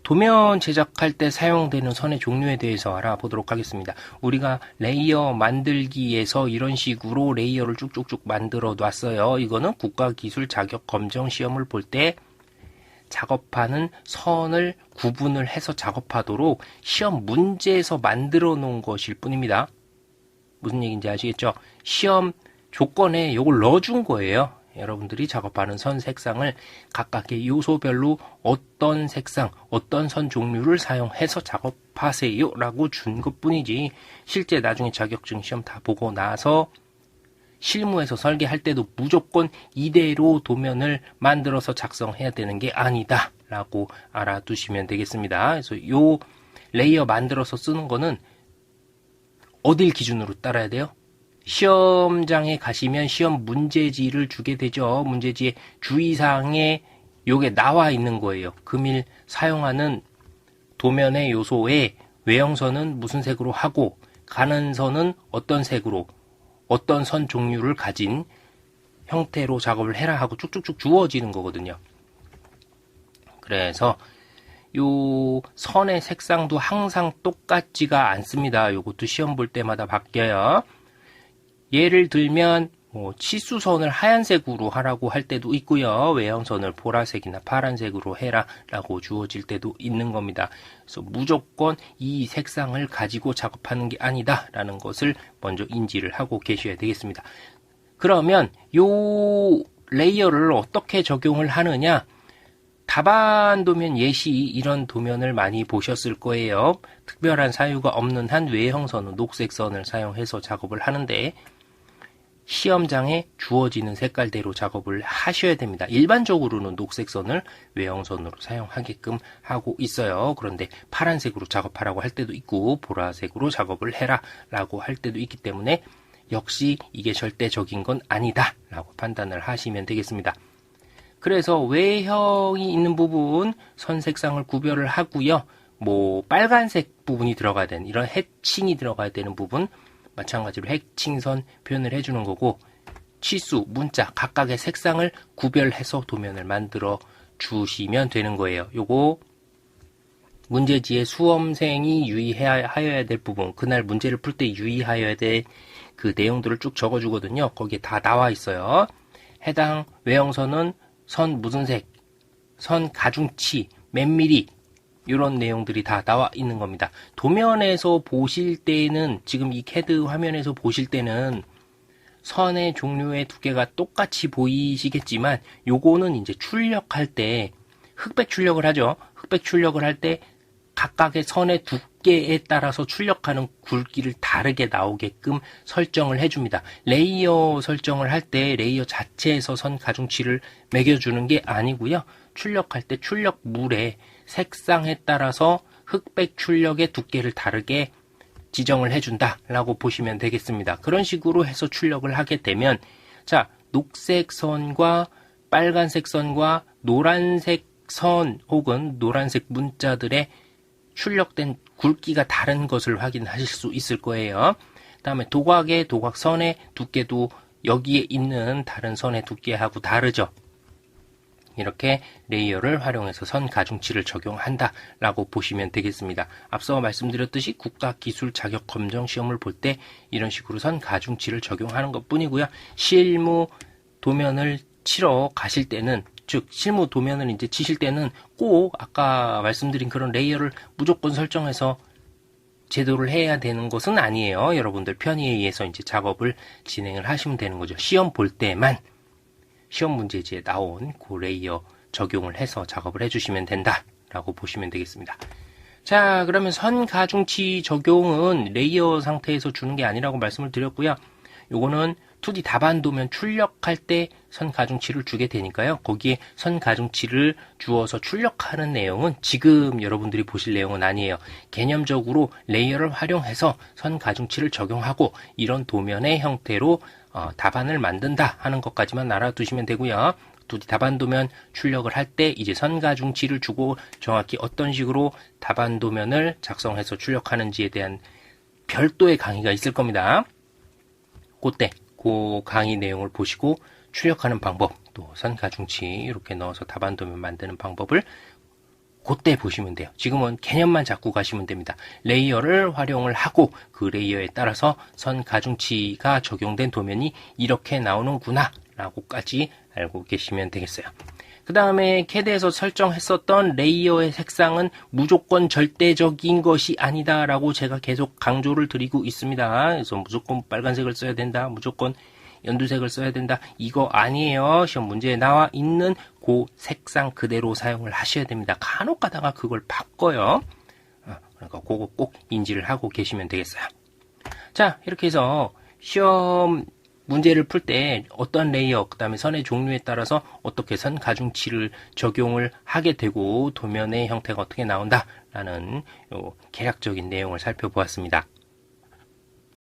도면 제작할 때 사용되는 선의 종류에 대해서 알아보도록 하겠습니다. 우리가 레이어 만들기에서 이런 식으로 레이어를 쭉쭉쭉 만들어 놨어요. 이거는 국가기술 자격 검정 시험을 볼 때 작업하는 선을 구분을 해서 작업하도록 시험 문제에서 만들어 놓은 것일 뿐입니다. 무슨 얘기인지 아시겠죠? 시험 조건에 이걸 넣어준 거예요. 여러분들이 작업하는 선 색상을 각각의 요소별로 어떤 색상, 어떤 선 종류를 사용해서 작업하세요 라고 준 것 뿐이지, 실제 나중에 자격증 시험 다 보고 나서 실무에서 설계할 때도 무조건 이대로 도면을 만들어서 작성해야 되는 게 아니다 라고 알아두시면 되겠습니다. 그래서 요 레이어 만들어서 쓰는 거는 어딜 기준으로 따라야 돼요? 시험장에 가시면 시험 문제지를 주게 되죠. 문제지에 주의사항에 요게 나와 있는 거예요. 금일 사용하는 도면의 요소에 외형선은 무슨 색으로 하고 가는 선은 어떤 색으로 어떤 선 종류를 가진 형태로 작업을 해라 하고 쭉쭉쭉 주어지는 거거든요. 그래서 요 선의 색상도 항상 똑같지가 않습니다. 요것도 시험 볼 때마다 바뀌어요. 예를 들면 치수선을 하얀색으로 하라고 할 때도 있고요. 외형선을 보라색이나 파란색으로 해라 라고 주어질 때도 있는 겁니다. 그래서 무조건 이 색상을 가지고 작업하는 게 아니다 라는 것을 먼저 인지를 하고 계셔야 되겠습니다. 그러면 요 레이어를 어떻게 적용을 하느냐, 답안 도면 예시 이런 도면을 많이 보셨을 거예요. 특별한 사유가 없는 한 외형선은 녹색선을 사용해서 작업을 하는데 시험장에 주어지는 색깔대로 작업을 하셔야 됩니다. 일반적으로는 녹색선을 외형선으로 사용하게끔 하고 있어요. 그런데 파란색으로 작업하라고 할 때도 있고 보라색으로 작업을 해라 라고 할 때도 있기 때문에 역시 이게 절대적인 건 아니다 라고 판단을 하시면 되겠습니다. 그래서 외형이 있는 부분 선 색상을 구별을 하고요. 빨간색 부분이 들어가야 되는 이런 해칭이 들어가야 되는 부분 마찬가지로 해칭선 표현을 해주는 거고, 치수, 문자 각각의 색상을 구별해서 도면을 만들어 주시면 되는 거예요. 요거 문제지에 수험생이 유의하여야 될 부분, 그날 문제를 풀 때 유의하여야 될 그 내용들을 쭉 적어주거든요. 거기에 다 나와 있어요. 해당 외형선은 선 무슨 색, 선 가중치, 몇 미리 이런 내용들이 다 나와 있는 겁니다. 도면에서 보실 때는, 지금 이 CAD 화면에서 보실 때는 선의 종류의 두께가 똑같이 보이시겠지만 요거는 이제 출력할 때 흑백 출력을 하죠. 흑백 출력을 할 때 각각의 선의 두께에 따라서 출력하는 굵기를 다르게 나오게끔 설정을 해줍니다. 레이어 설정을 할 때 레이어 자체에서 선 가중치를 매겨주는 게 아니고요. 출력할 때 출력물의 색상에 따라서 흑백 출력의 두께를 다르게 지정을 해준다 라고 보시면 되겠습니다. 그런 식으로 해서 출력을 하게 되면, 자, 녹색 선과 빨간색 선과 노란색 선 혹은 노란색 문자들의 출력된 굵기가 다른 것을 확인하실 수 있을 거예요. 그 다음에 도각선의 두께도 여기에 있는 다른 선의 두께하고 다르죠. 이렇게 레이어를 활용해서 선 가중치를 적용한다 라고 보시면 되겠습니다. 앞서 말씀드렸듯이 국가기술 자격 검정 시험을 볼 때 이런 식으로 선 가중치를 적용하는 것 뿐이고요. 실무 도면을 치러 가실 때는, 즉 실무 도면을 이제 치실 때는 꼭 아까 말씀드린 그런 레이어를 무조건 설정해서 제도를 해야 되는 것은 아니에요. 여러분들 편의에 의해서 이제 작업을 진행을 하시면 되는 거죠. 시험 볼 때만 시험 문제지에 나온 그 레이어 적용을 해서 작업을 해주시면 된다라고 보시면 되겠습니다. 자, 그러면 선 가중치 적용은 레이어 상태에서 주는 게 아니라고 말씀을 드렸고요. 요거는 2D 답안 도면 출력할 때 선 가중치를 주게 되니까요. 거기에 선 가중치를 주어서 출력하는 내용은 지금 여러분들이 보실 내용은 아니에요. 개념적으로 레이어를 활용해서 선 가중치를 적용하고 이런 도면의 형태로 답안을 만든다 하는 것까지만 알아두시면 되고요. 2D 답안 도면 출력을 할 때 이제 선 가중치를 주고 정확히 어떤 식으로 답안 도면을 작성해서 출력하는지에 대한 별도의 강의가 있을 겁니다. 그때 그 강의 내용을 보시고 출력하는 방법, 또 선 가중치 이렇게 넣어서 답안 도면 만드는 방법을 그때 보시면 돼요. 지금은 개념만 잡고 가시면 됩니다. 레이어를 활용을 하고 그 레이어에 따라서 선 가중치가 적용된 도면이 이렇게 나오는구나 라고까지 알고 계시면 되겠어요. 그 다음에 CAD에서 설정했었던 레이어의 색상은 무조건 절대적인 것이 아니다 라고 제가 계속 강조를 드리고 있습니다. 그래서 무조건 빨간색을 써야 된다, 무조건 연두색을 써야 된다, 이거 아니에요. 시험 문제에 나와 있는 그 색상 그대로 사용을 하셔야 됩니다. 간혹 가다가 그걸 바꿔요. 그러니까 그거 꼭 인지를 하고 계시면 되겠어요. 자, 이렇게 해서 시험 문제를 풀 때 어떤 레이어, 그 다음에 선의 종류에 따라서 어떻게 선 가중치를 적용을 하게 되고 도면의 형태가 어떻게 나온다라는 요 개략적인 내용을 살펴보았습니다.